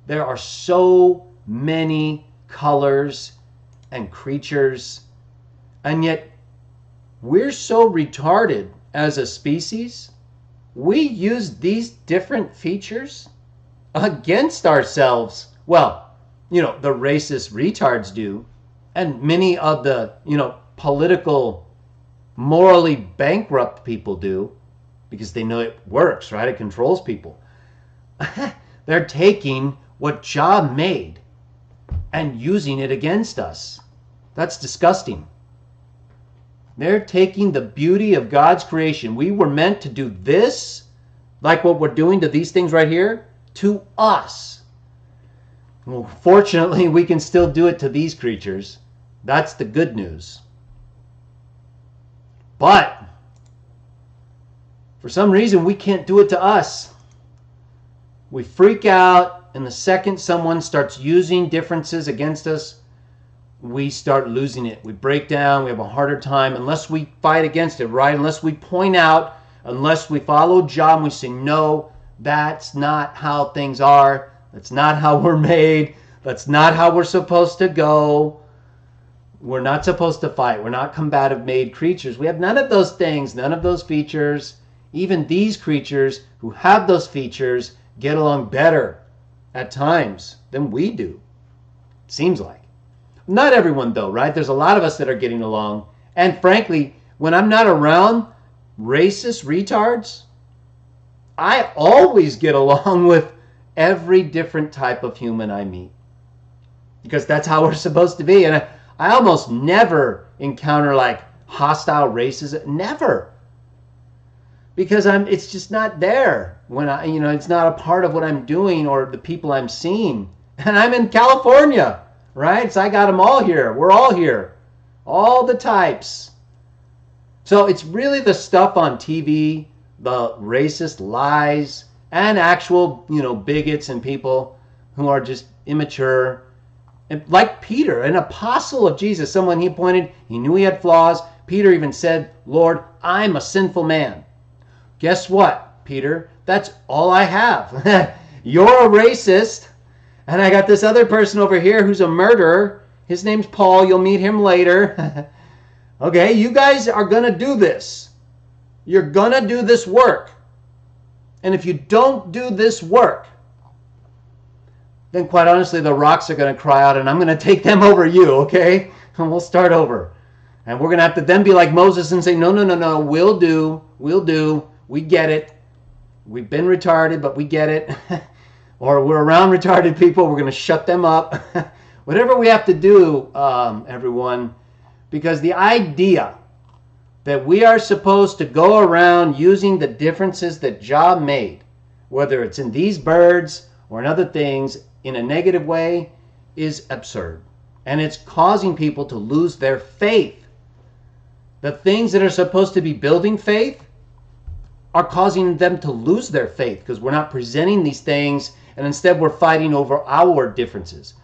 There are so many colors and creatures, and yet we're so retarded as a species. We use these different features against ourselves. Well, the racist retards do, and many of the, political, morally bankrupt people do, because they know it works, right? It controls people. They're taking what Jah made and using it against us. That's disgusting. They're taking the beauty of God's creation. We were meant to do this, like what we're doing to these things right here, to us. Well, fortunately, we can still do it to these creatures. That's the good news. But for some reason, we can't do it to us. We freak out, and the second someone starts using differences against us, we start losing it. We break down. We have a harder time unless we fight against it, right? Unless we point out, unless we follow Jah and we say, no, that's not how things are. That's not how we're made. That's not how we're supposed to go. We're not supposed to fight. We're not combative made creatures. We have none of those things, none of those features. Even these creatures who have those features get along better at times than we do. It seems like. Not everyone though, right? There's a lot of us that are getting along. And frankly, when I'm not around racist retards, I always get along with every different type of human I meet. Because that's how we're supposed to be. And I almost never encounter like hostile racism. Never. Because it's just not there when it's not a part of what I'm doing or the people I'm seeing. And I'm in California, right? So I got them all here. We're all here. All the types. So it's really the stuff on TV, the racist lies, and actual, bigots and people who are just immature. And like Peter, an apostle of Jesus, someone he appointed, he knew he had flaws. Peter even said, Lord, I'm a sinful man. Guess what, Peter? That's all I have. You're a racist. And I got this other person over here who's a murderer. His name's Paul. You'll meet him later. Okay, you guys are going to do this. You're going to do this work. And if you don't do this work, then quite honestly, the rocks are going to cry out and I'm going to take them over you, okay? And we'll start over. And we're going to have to then be like Moses and say, no, we'll do. We get it. We've been retarded, but we get it. Or we're around retarded people, we're going to shut them up. Whatever we have to do, everyone, because the idea that we are supposed to go around using the differences that Jah made, whether it's in these birds or in other things, in a negative way, is absurd. And it's causing people to lose their faith. The things that are supposed to be building faith are causing them to lose their faith because we're not presenting these things, and instead we're fighting over our differences.